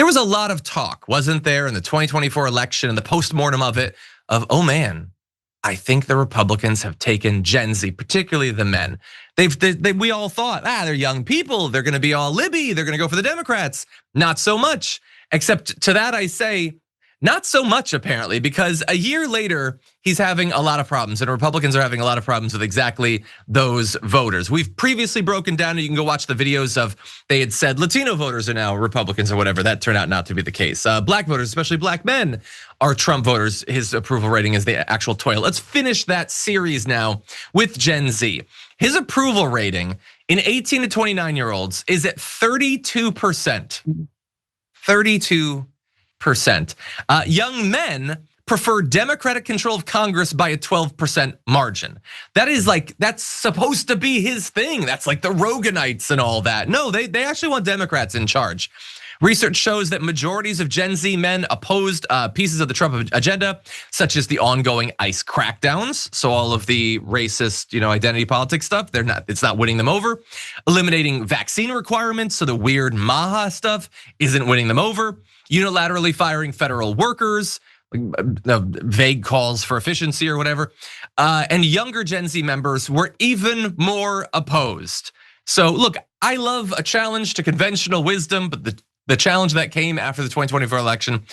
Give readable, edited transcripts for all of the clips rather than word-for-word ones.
There was a lot of talk, wasn't there, in the 2024 election and the postmortem of it, of, oh man, I think the Republicans have taken Gen Z, particularly the men. We all thought, they're young people, they're gonna be all Libby, they're gonna go for the Democrats. Not so much, except to that I say, not so much apparently, because a year later, he's having a lot of problems, and Republicans are having a lot of problems with exactly those voters. We've previously broken down, and you can go watch the videos of, they had said Latino voters are now Republicans or whatever. That turned out not to be the case. Black voters, especially black men, are Trump voters. His approval rating is the actual toilet. Let's finish that series now with Gen Z. His approval rating in 18 to 29-year-olds is at 32%. 32%. Young men prefer Democratic control of Congress by a 12% margin. That's supposed to be his thing. That's like the Roganites and all that. No, they actually want Democrats in charge. Research shows that majorities of Gen Z men opposed pieces of the Trump agenda, such as the ongoing ICE crackdowns. So all of the racist, identity politics stuff, it's not winning them over. Eliminating vaccine requirements, so the weird MAGA stuff isn't winning them over. Unilaterally firing federal workers, vague calls for efficiency or whatever. And younger Gen Z members were even more opposed. So look, I love a challenge to conventional wisdom, but the challenge that came after the 2024 election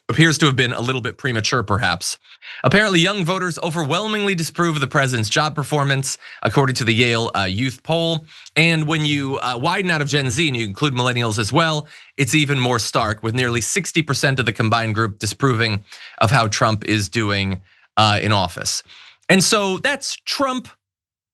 appears to have been a little bit premature, perhaps. Apparently, young voters overwhelmingly disapprove of the president's job performance, according to the Yale Youth Poll. And when you widen out of Gen Z and you include millennials as well, it's even more stark, with nearly 60% of the combined group disapproving of how Trump is doing in office. And so that's Trump.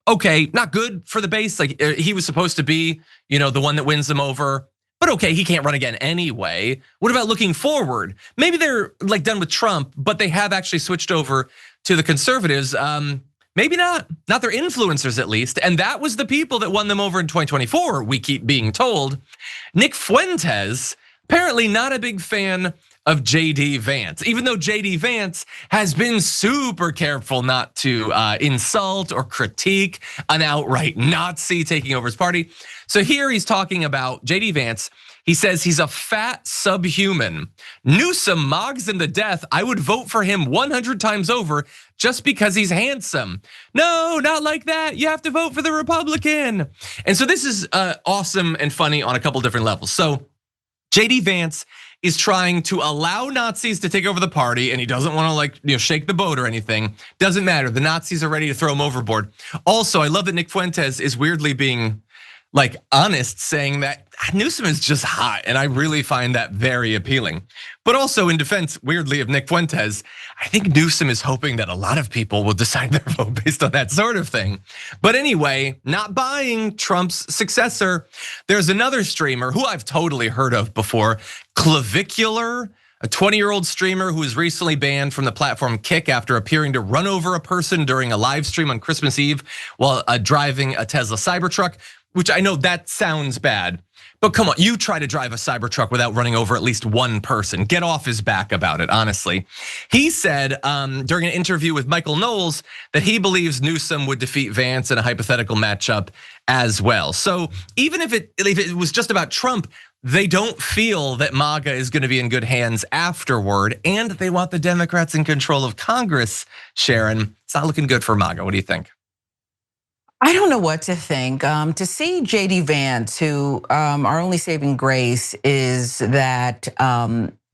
Okay, not good for the base. Like, he was supposed to be, the one that wins them over. But okay, he can't run again anyway. What about looking forward? Maybe they're like done with Trump, but they have actually switched over to the conservatives. Maybe not their influencers at least. And that was the people that won them over in 2024, we keep being told. Nick Fuentes, apparently not a big fan of JD Vance, even though JD Vance has been super careful not to insult or critique an outright Nazi taking over his party. So here he's talking about JD Vance. He says he's a fat subhuman. Newsom mogs him to death. I would vote for him 100 times over just because he's handsome. No, not like that. You have to vote for the Republican. And so this is awesome and funny on a couple different levels. So JD Vance is trying to allow Nazis to take over the party, and he doesn't want to shake the boat or anything. Doesn't matter. The Nazis are ready to throw him overboard. Also, I love that Nick Fuentes is weirdly being honest, saying that Newsom is just hot, and I really find that very appealing. But also in defense, weirdly, of Nick Fuentes, I think Newsom is hoping that a lot of people will decide their vote based on that sort of thing. But anyway, not buying Trump's successor. There's another streamer who I've totally heard of before, Clavicular, a 20-year-old streamer who was recently banned from the platform Kick after appearing to run over a person during a live stream on Christmas Eve while driving a Tesla Cybertruck, which I know that sounds bad. But come on, you try to drive a Cybertruck without running over at least one person. Get off his back about it, honestly. He said during an interview with Michael Knowles that he believes Newsom would defeat Vance in a hypothetical matchup as well. So even if it was just about Trump, they don't feel that MAGA is gonna be in good hands afterward, and they want the Democrats in control of Congress, Sharon. It's not looking good for MAGA, what do you think? I don't know what to think. To see JD Vance, who our only saving grace is that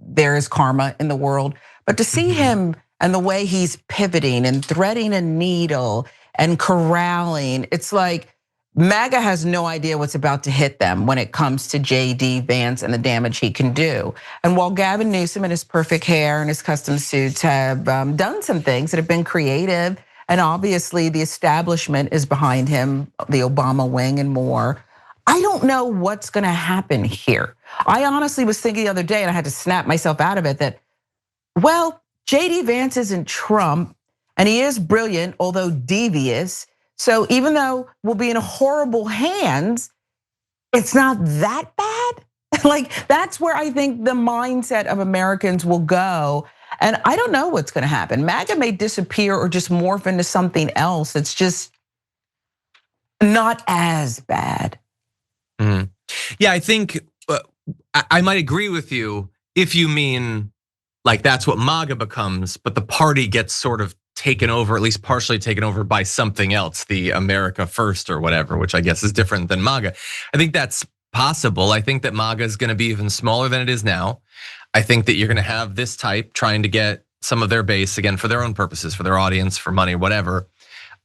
there is karma in the world, but to see him and the way he's pivoting and threading a needle and corralling, it's like MAGA has no idea what's about to hit them when it comes to JD Vance and the damage he can do. And while Gavin Newsom and his perfect hair and his custom suits have done some things that have been creative, and obviously the establishment is behind him, the Obama wing and more, I don't know what's gonna happen here. I honestly was thinking the other day, and I had to snap myself out of it, that, well, JD Vance isn't Trump, and he is brilliant, although devious. So even though we'll be in horrible hands, it's not that bad. That's where I think the mindset of Americans will go. And I don't know what's gonna happen. MAGA may disappear or just morph into something else that's just not as bad. Yeah, I think I might agree with you if you mean like that's what MAGA becomes, but the party gets sort of taken over, at least partially taken over by something else, the America First or whatever, which I guess is different than MAGA. I think that's possible. I think that MAGA is going to be even smaller than it is now. I think that you're going to have this type trying to get some of their base, again, for their own purposes, for their audience, for money, whatever,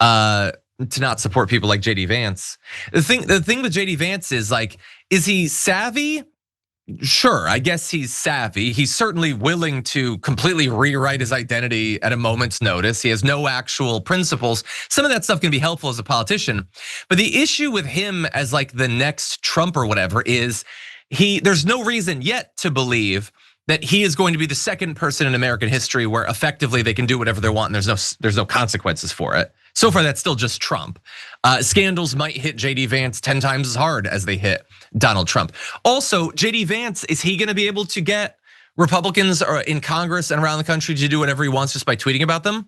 to not support people like JD Vance. The thing with JD Vance is like, is he savvy? Sure, I guess he's savvy. He's certainly willing to completely rewrite his identity at a moment's notice. He has no actual principles. Some of that stuff can be helpful as a politician. But the issue with him as like the next Trump or whatever is there's no reason yet to believe that he is going to be the second person in American history where effectively they can do whatever they want and there's no consequences for it. So far, that's still just Trump. Scandals might hit JD Vance 10 times as hard as they hit Donald Trump. Also, JD Vance, is he gonna be able to get Republicans in Congress and around the country to do whatever he wants just by tweeting about them?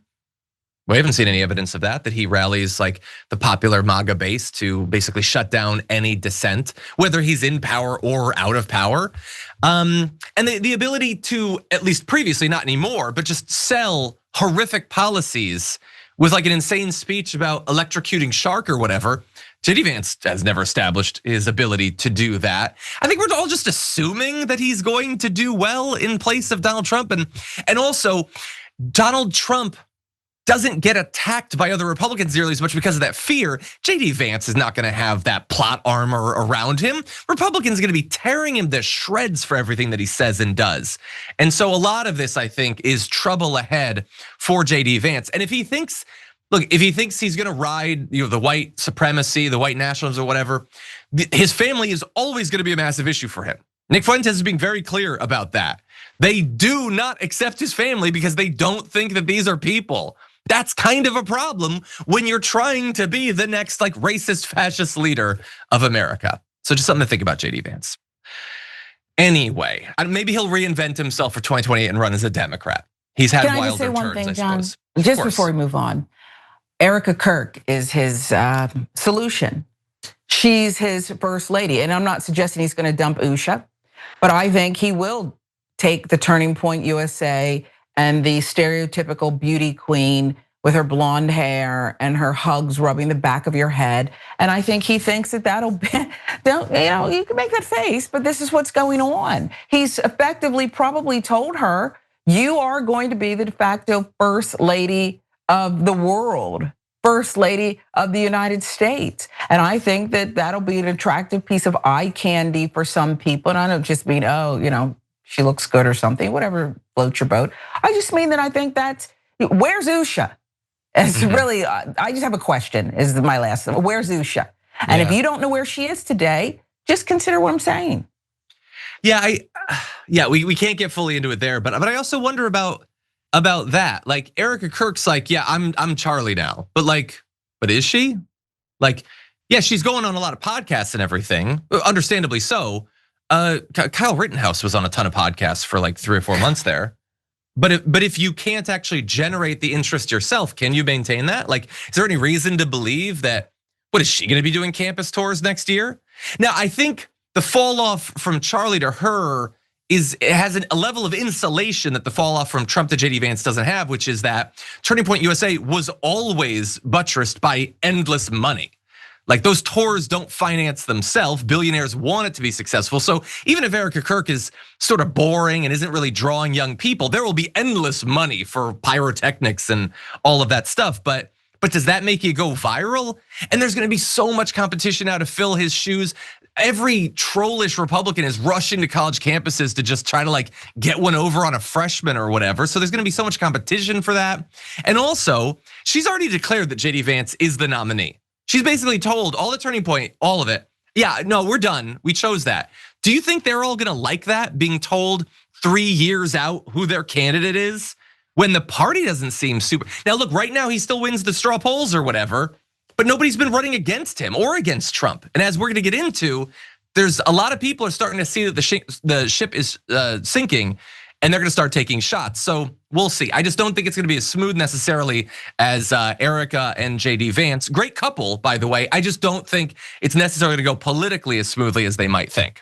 We haven't seen any evidence of that he rallies like the popular MAGA base to basically shut down any dissent, whether he's in power or out of power. And the ability to, at least previously, not anymore, but just sell horrific policies with like an insane speech about electrocuting shark or whatever. JD Vance has never established his ability to do that. I think we're all just assuming that he's going to do well in place of Donald Trump. And also, Donald Trump doesn't get attacked by other Republicans nearly as much because of that fear. JD Vance is not gonna have that plot armor around him. Republicans are gonna be tearing him to shreds for everything that he says and does. And so a lot of this, I think, is trouble ahead for JD Vance. And if he thinks he's gonna ride the white supremacy, the white nationalism or whatever, his family is always gonna be a massive issue for him. Nick Fuentes is being very clear about that. They do not accept his family because they don't think that these are people. That's kind of a problem when you're trying to be the next like racist fascist leader of America. So just something to think about, JD Vance. Anyway, maybe he'll reinvent himself for 2028 and run as a Democrat. He's had wilder turns, I suppose. Can I just say one thing, John? Just before we move on. Erica Kirk is his solution. She's his first lady. And I'm not suggesting he's gonna dump Usha, but I think he will take the Turning Point USA and the stereotypical beauty queen with her blonde hair and her hugs rubbing the back of your head. And I think he thinks that that'll be, you can make that face, but this is what's going on. He's effectively probably told her, you are going to be the de facto first lady of the world, first lady of the United States. And I think that that'll be an attractive piece of eye candy for some people. And I don't just mean, she looks good or something, whatever floats your boat. I just mean that I think where's Usha? It's really, I just have a question, is my last, where's Usha? And if you don't know where she is today, just consider what I'm saying. We can't get fully into it there, but I also wonder about that. Like Erica Kirk's like, I'm Charlie now, but is she? Like, she's going on a lot of podcasts and everything, understandably so. Kyle Rittenhouse was on a ton of podcasts for like 3 or 4 months there. But if you can't actually generate the interest yourself, can you maintain that? Like, is there any reason to believe that, what is she gonna be doing campus tours next year? Now, I think the fall off from Charlie to her it has a level of insulation that the fall off from Trump to JD Vance doesn't have, which is that Turning Point USA was always buttressed by endless money. Like those tours don't finance themselves. Billionaires want it to be successful. So even if Erica Kirk is sort of boring and isn't really drawing young people, there will be endless money for pyrotechnics and all of that stuff. But does that make you go viral? And there's gonna be so much competition now to fill his shoes. Every trollish Republican is rushing to college campuses to just try to like get one over on a freshman or whatever. So there's gonna be so much competition for that. And also, she's already declared that JD Vance is the nominee. She's basically told all the Turning Point, all of it. Yeah, no, we're done. We chose that. Do you think they're all gonna like that, being told 3 years out who their candidate is, when the party doesn't seem super? Now look, right now he still wins the straw polls or whatever, but nobody's been running against him or against Trump. And as we're gonna get into, there's a lot of people are starting to see that the ship is sinking, and they're gonna start taking shots. So we'll see. I just don't think it's gonna be as smooth necessarily as Erica and JD Vance. Great couple, by the way. I just don't think it's necessarily gonna go politically as smoothly as they might think.